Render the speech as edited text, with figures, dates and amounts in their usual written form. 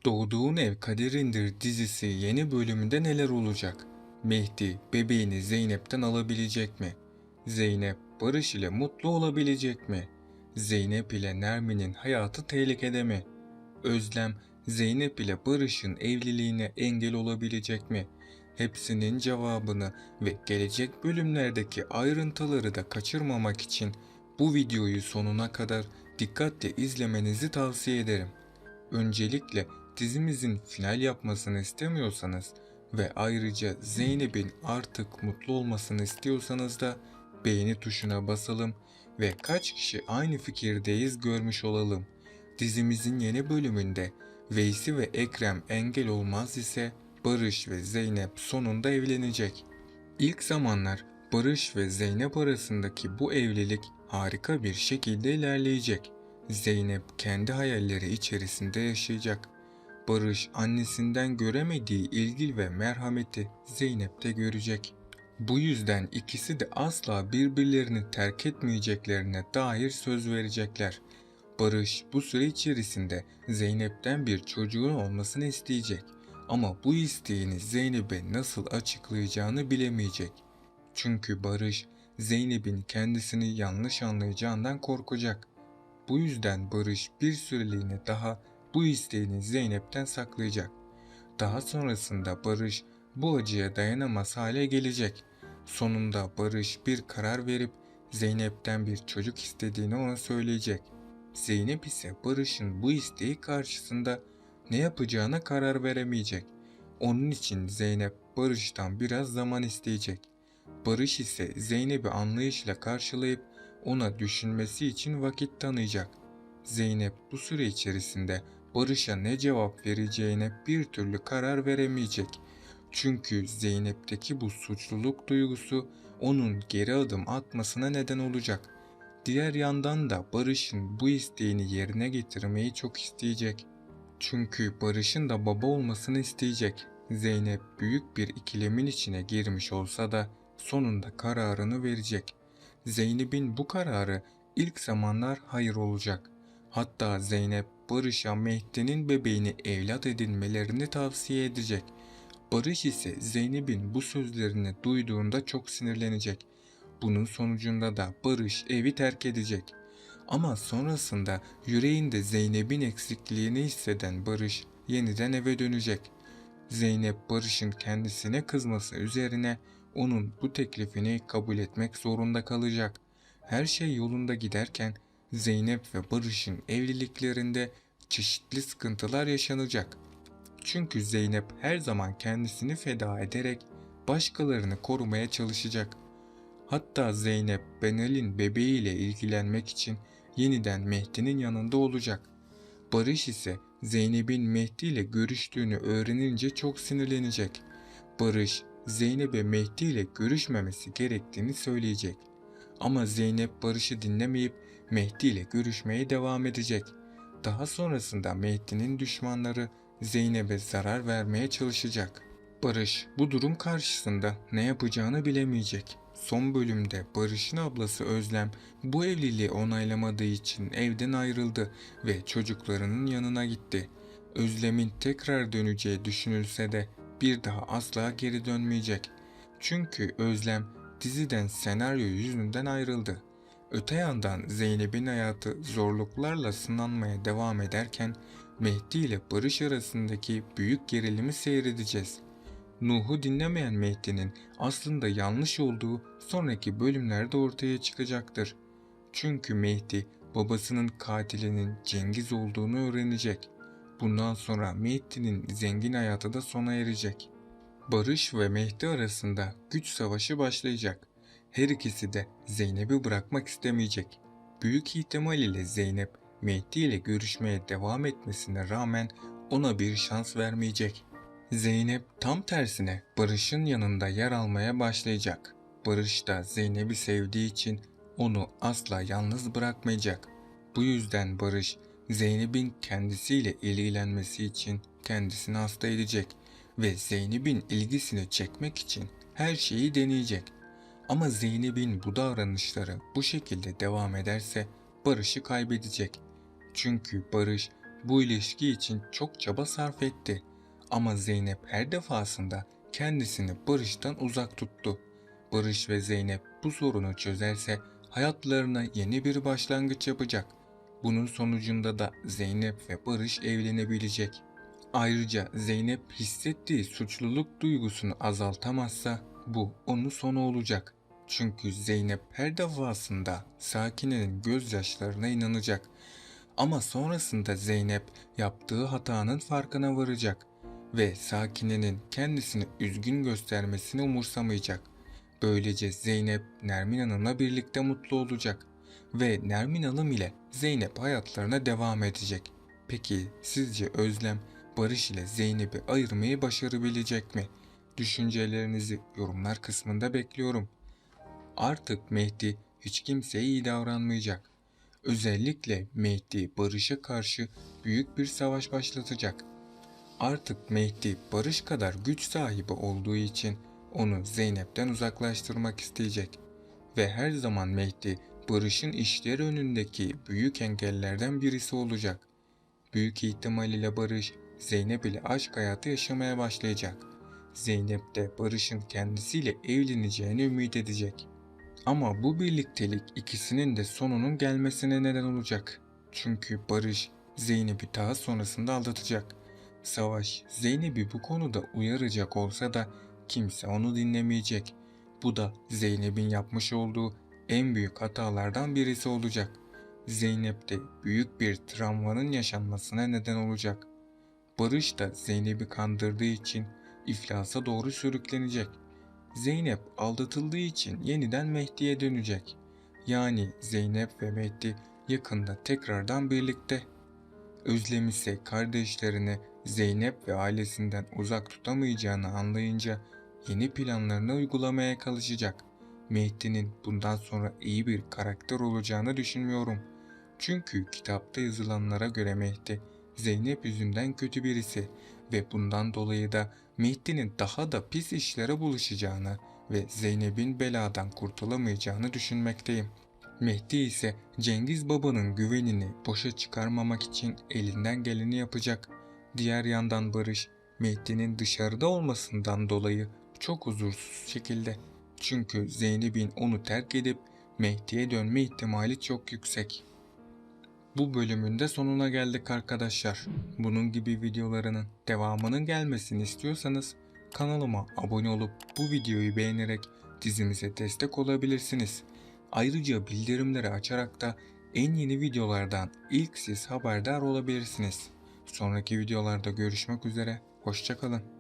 Doğduğun Ev Kaderindir dizisi yeni bölümünde neler olacak? Mehdi bebeğini Zeynep'ten alabilecek mi? Zeynep Barış ile mutlu olabilecek mi? Zeynep ile Nermin'in hayatı tehlikede mi? Özlem Zeynep ile Barış'ın evliliğine engel olabilecek mi? Hepsinin cevabını ve gelecek bölümlerdeki ayrıntıları da kaçırmamak için bu videoyu sonuna kadar dikkatle izlemenizi tavsiye ederim. Öncelikle dizimizin final yapmasını istemiyorsanız ve ayrıca Zeynep'in artık mutlu olmasını istiyorsanız da beğeni tuşuna basalım ve kaç kişi aynı fikirdeyiz görmüş olalım. Dizimizin yeni bölümünde Veysi ve Ekrem engel olmaz ise Barış ve Zeynep sonunda evlenecek. İlk zamanlar Barış ve Zeynep arasındaki bu evlilik harika bir şekilde ilerleyecek. Zeynep kendi hayalleri içerisinde yaşayacak. Barış annesinden göremediği ilgi ve merhameti Zeynep'te görecek. Bu yüzden ikisi de asla birbirlerini terk etmeyeceklerine dair söz verecekler. Barış bu süre içerisinde Zeynep'ten bir çocuğun olmasını isteyecek. Ama bu isteğini Zeynep'e nasıl açıklayacağını bilemeyecek. Çünkü Barış Zeynep'in kendisini yanlış anlayacağından korkacak. Bu yüzden Barış bir süreliğine daha bu isteğini Zeynep'ten saklayacak. Daha sonrasında Barış bu acıya dayanamaz hale gelecek. Sonunda Barış bir karar verip Zeynep'ten bir çocuk istediğini ona söyleyecek. Zeynep ise Barış'ın bu isteği karşısında ne yapacağına karar veremeyecek. Onun için Zeynep Barış'tan biraz zaman isteyecek. Barış ise Zeynep'i anlayışla karşılayıp ona düşünmesi için vakit tanıyacak. Zeynep bu süre içerisinde Barış'a ne cevap vereceğine bir türlü karar veremeyecek. Çünkü Zeynep'teki bu suçluluk duygusu onun geri adım atmasına neden olacak. Diğer yandan da Barış'ın bu isteğini yerine getirmeyi çok isteyecek. Çünkü Barış'ın da baba olmasını isteyecek. Zeynep büyük bir ikilemin içine girmiş olsa da sonunda kararını verecek. Zeynep'in bu kararı ilk zamanlar hayır olacak. Hatta Zeynep Barış'a Mehdi'nin bebeğini evlat edinmelerini tavsiye edecek. Barış ise Zeynep'in bu sözlerini duyduğunda çok sinirlenecek. Bunun sonucunda da Barış evi terk edecek. Ama sonrasında yüreğinde Zeynep'in eksikliğini hisseden Barış yeniden eve dönecek. Zeynep Barış'ın kendisine kızması üzerine onun bu teklifini kabul etmek zorunda kalacak. Her şey yolunda giderken Zeynep ve Barış'ın evliliklerinde çeşitli sıkıntılar yaşanacak. Çünkü Zeynep her zaman kendisini feda ederek başkalarını korumaya çalışacak. Hatta Zeynep Benel'in bebeğiyle ilgilenmek için yeniden Mehdi'nin yanında olacak. Barış ise Zeynep'in Mehdi ile görüştüğünü öğrenince çok sinirlenecek. Barış Zeynep'e Mehdi ile görüşmemesi gerektiğini söyleyecek. Ama Zeynep Barış'ı dinlemeyip Mehdi ile görüşmeye devam edecek. Daha sonrasında Mehdi'nin düşmanları Zeynep'e zarar vermeye çalışacak. Barış bu durum karşısında ne yapacağını bilemeyecek. Son bölümde Barış'ın ablası Özlem bu evliliği onaylamadığı için evden ayrıldı ve çocuklarının yanına gitti. Özlem'in tekrar döneceği düşünülse de bir daha asla geri dönmeyecek. Çünkü Özlem diziden senaryo yüzünden ayrıldı. Öte yandan Zeynep'in hayatı zorluklarla sınanmaya devam ederken Mehdi ile Barış arasındaki büyük gerilimi seyredeceğiz. Nuh'u dinlemeyen Mehdi'nin aslında yanlış olduğu sonraki bölümlerde ortaya çıkacaktır. Çünkü Mehdi babasının katilinin Cengiz olduğunu öğrenecek. Bundan sonra Mehdi'nin zengin hayatı da sona erecek. Barış ve Mehdi arasında güç savaşı başlayacak. Her ikisi de Zeynep'i bırakmak istemeyecek. Büyük ihtimal ile Zeynep Mehdi ile görüşmeye devam etmesine rağmen ona bir şans vermeyecek. Zeynep tam tersine Barış'ın yanında yer almaya başlayacak. Barış da Zeynep'i sevdiği için onu asla yalnız bırakmayacak. Bu yüzden Barış Zeynep'in kendisiyle ilgilenmesi için kendisini hasta edecek ve Zeynep'in ilgisini çekmek için her şeyi deneyecek. Ama Zeynep'in bu davranışları bu şekilde devam ederse Barış'ı kaybedecek. Çünkü Barış bu ilişki için çok çaba sarf etti. Ama Zeynep her defasında kendisini Barış'tan uzak tuttu. Barış ve Zeynep bu sorunu çözerse hayatlarına yeni bir başlangıç yapacak. Bunun sonucunda da Zeynep ve Barış evlenebilecek. Ayrıca Zeynep hissettiği suçluluk duygusunu azaltamazsa bu onun sonu olacak. Çünkü Zeynep her defasında Sakine'nin gözyaşlarına inanacak. Ama sonrasında Zeynep yaptığı hatanın farkına varacak ve Sakine'nin kendisini üzgün göstermesini umursamayacak. Böylece Zeynep Nermin Hanım'la birlikte mutlu olacak ve Nermin Hanım ile Zeynep hayatlarına devam edecek. Peki sizce Özlem Barış ile Zeynep'i ayırmayı başarabilecek mi? Düşüncelerinizi yorumlar kısmında bekliyorum. Artık Mehdi hiç kimseye iyi davranmayacak. Özellikle Mehdi Barış'a karşı büyük bir savaş başlatacak. Artık Mehdi Barış kadar güç sahibi olduğu için onu Zeynep'ten uzaklaştırmak isteyecek. Ve her zaman Mehdi Barış'ın işleri önündeki büyük engellerden birisi olacak. Büyük ihtimal ile Barış Zeynep ile aşk hayatı yaşamaya başlayacak. Zeynep de Barış'ın kendisiyle evleneceğini ümit edecek. Ama bu birliktelik ikisinin de sonunun gelmesine neden olacak. Çünkü Barış Zeynep'i daha sonrasında aldatacak. Savaş Zeynep'i bu konuda uyaracak olsa da kimse onu dinlemeyecek. Bu da Zeynep'in yapmış olduğu en büyük hatalardan birisi olacak. Zeynep'te büyük bir travmanın yaşanmasına neden olacak. Barış da Zeynep'i kandırdığı için iflasa doğru sürüklenecek. Zeynep aldatıldığı için yeniden Mehdi'ye dönecek. Yani Zeynep ve Mehdi yakında tekrardan birlikte. Özlem ise kardeşlerini Zeynep ve ailesinden uzak tutamayacağını anlayınca yeni planlarını uygulamaya çalışacak. Mehdi'nin bundan sonra iyi bir karakter olacağını düşünmüyorum. Çünkü kitapta yazılanlara göre Mehdi Zeynep yüzünden kötü birisi ve bundan dolayı da Mehdi'nin daha da pis işlere bulaşacağını ve Zeynep'in beladan kurtulamayacağını düşünmekteyim. Mehdi ise Cengiz Baba'nın güvenini boşa çıkarmamak için elinden geleni yapacak. Diğer yandan Barış, Mehdi'nin dışarıda olmasından dolayı çok huzursuz şekilde. Çünkü Zeynep'in onu terk edip Mehdi'ye dönme ihtimali çok yüksek. Bu bölümün de sonuna geldik arkadaşlar. Bunun gibi videolarının devamının gelmesini istiyorsanız kanalıma abone olup bu videoyu beğenerek dizimize destek olabilirsiniz. Ayrıca bildirimleri açarak da en yeni videolardan ilk siz haberdar olabilirsiniz. Sonraki videolarda görüşmek üzere, hoşça kalın.